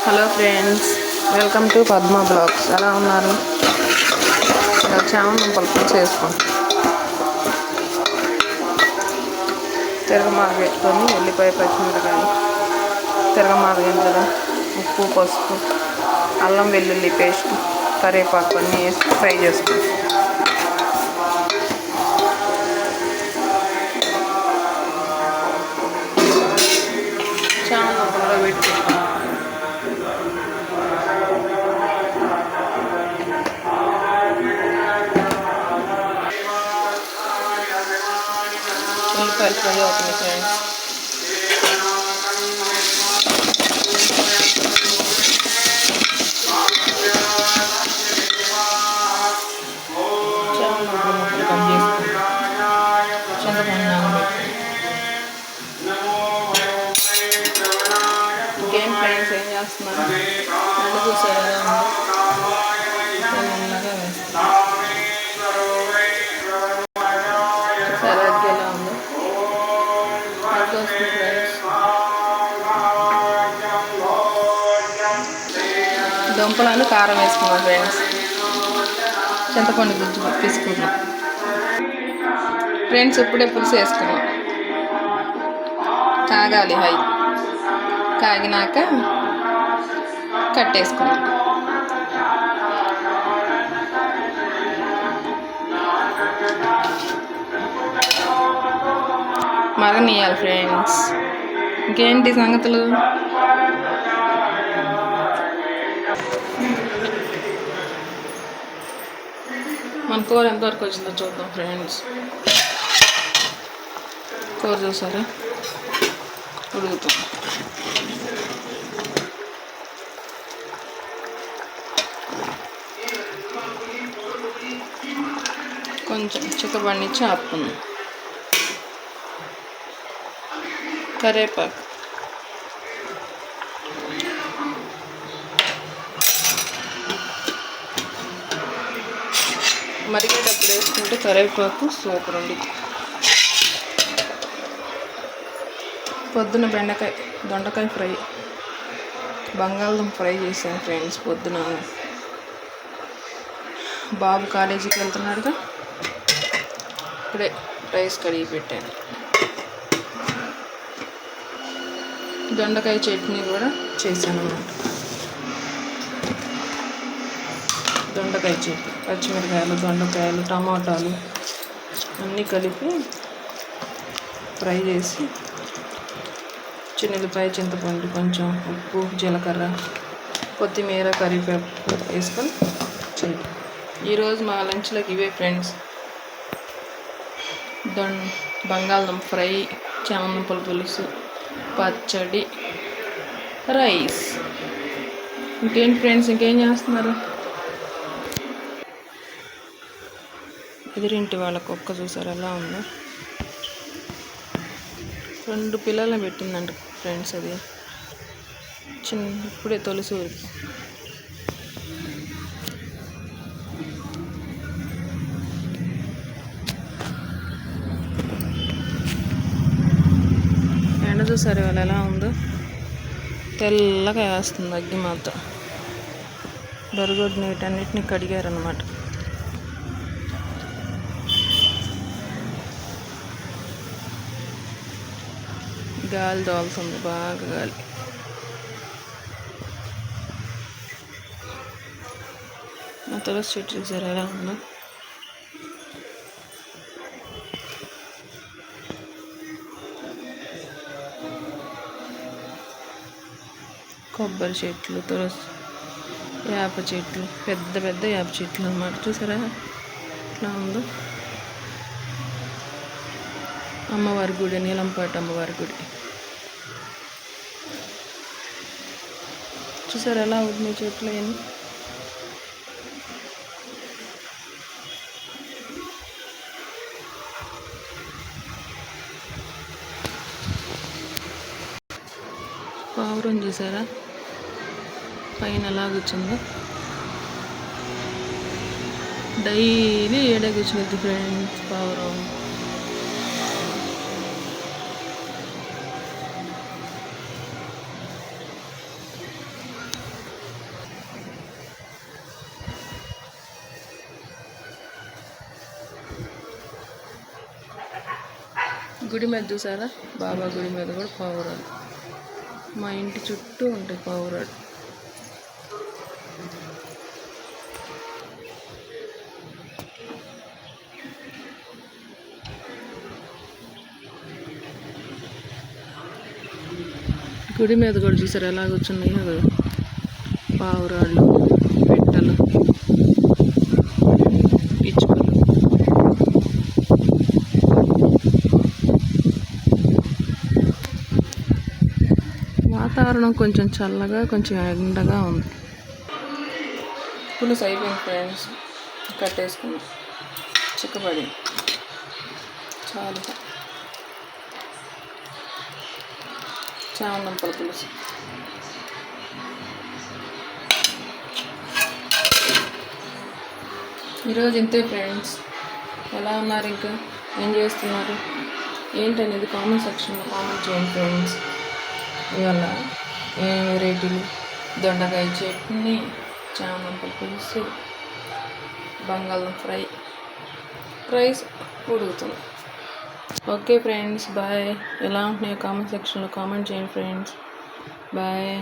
Hello friends, welcome to Padma blogs. ఎలా ఉన్నారు? చామన్ పలుపు చేసుకోండి. తిరగమాత పెట్టుకొని ఉల్లిపాయ, పచ్చిమిరకాయ, తిరగమాత గింజలు, ఉప్పు, పసుపు, అల్లం వెల్లుల్లి పేస్ట్, కరివేపాకు అన్నీ వేసి ఫ్రై చేసుకోండి. చామన్ పలుపులో పెట్టి ఉల్లిపాయలు ఫ్రై అవుతుంది ఫ్రెండ్స్. ముక్కలు కట్ చేసుకుని చింతపండు నానబెట్టి ఇంకేం ఫ్రెండ్స్ ఏం చేస్తున్నారు? నన్ను చూసారా? మెల్లగా వేస్తాను. సలాడ్కి ఎలా ఉందో అది వస్తుంది ఫ్రెండ్స్. దుంపలను కారం వేసుకున్నాం ఫ్రెండ్స్. చింతపండు గుజ్జు తీసుకున్నాం ఫ్రెండ్స్. ఇప్పుడే పులుసు వేసుకున్నాం. కాగాలి, హై కాగినాక కట్టేసుకున్నాం. మరగనీయాలి ఫ్రెండ్స్. ఇంకేంటి సంగతులు? మన కూర ఎంతవరకు వచ్చిందో చూద్దాం ఫ్రెండ్స్. కూర చూసారా? ఉడుకుతుంది. కొంచెం చిక్కబడినిచ్చి ఆపుకుందాం. కరివేపాకు, మరిగేటప్పుడు వేసుకుంటే కరివేపాకు సూపర్ ఉంది. పొద్దున దొండకాయ ఫ్రై, బంగాళదుంప ఫ్రై చేశాను ఫ్రెండ్స్. పొద్దున బాబు కాలేజీకి వెళ్తున్నాడుగా, ఇప్పుడే రైస్ కడిగి పెట్టాను. దొండకాయ చట్నీ కూడా చేశాను అన్నమాట. దొండకాయ చట్నీ, పచ్చిమిరకాయలు, దొండకాయలు, టమాటాలు అన్నీ కలిపి ఫ్రై చేసి చిన్నెల్లిపాయ, చింతపండు, కొంచెం ఉప్పు, జీలకర్ర, కొత్తిమీర, కరివేపాకు వేసుకొని చేయండి. ఈరోజు మా లంచ్లోకి ఇవే ఫ్రెండ్స్. బంగాళదుంప ఫ్రై, చామదుంపల పులుసు, పచ్చడి, రైస్. ఇంకేంటి ఫ్రెండ్స్? ఇంకేం చేస్తున్నారు? ఎదురింటి వాళ్ళ కుక్క చూసారు ఎలా ఉందో? 2 పిల్లలను పెట్టిందంట ఫ్రెండ్స్. అది ఇప్పుడే తొలిసూరు. ఎండ చూసారు వాళ్ళు ఎలా ఉందో? తెల్లగా వేస్తుంది అగ్గి మాత. బరుగొడ్డు వీటన్నిటిని కడిగారనమాట. గాలి దోలుతుంది బాగా, గాలి. మా తులసి చెట్టు చూసారు ఎలా ఉందో? కొబ్బరి చెట్లు, తులసి, వేప చెట్లు, పెద్ద పెద్ద వేప చెట్లు అన్నమాట. చూసారా ఎట్లా ఉందో? అమ్మవారి గుడి, నీలంపాటి అమ్మవారి గుడి చూసారు ఎలా ఉంది చెట్లు అని? పావురం చూసారా పైన ఎలా కూర్చుందో? డైలీ ఏడే కూర్చుంది ఫ్రెండ్స్ పావురం. గుడి మీద చూసారా, బాబా గుడి మీద కూడా పావురాలు. మా ఇంటి చుట్టూ ఉంటాయి పావురాలు. గుడి మీద కూడా చూసారు ఎలా కూర్చున్నాయో కదా పావురాళ్ళు, పిట్టలు, పిచ్చుకలు. వాతావరణం కొంచెం చల్లగా కొంచెం ఎండగా ఉంది. పులుసు అయిపోయింది ఫ్రెండ్స్, కట్టేసుకున్నాం. చిక్కబడి చాలు. చామంతుల పులుసు. ఈరోజు ఇంతే ఫ్రెండ్స్. ఎలా ఉన్నారు, ఇంకా ఏం చేస్తున్నారు ఏంటనేది కామెంట్ సెక్షన్లో కామెంట్ చేయండి ఫ్రెండ్స్. ఇవాళ ఏం వెరైటీలు, దొండకాయ చట్నీ, చామంతుల పులుసు, బంగాళదుంప రైస్ ఉడుకుతుంది. Okay friends, bye. ఎలా ఉంటున్నాయో కామెంట్ సెక్షన్లో కామెంట్ చేయండి ఫ్రెండ్స్. బాయ్.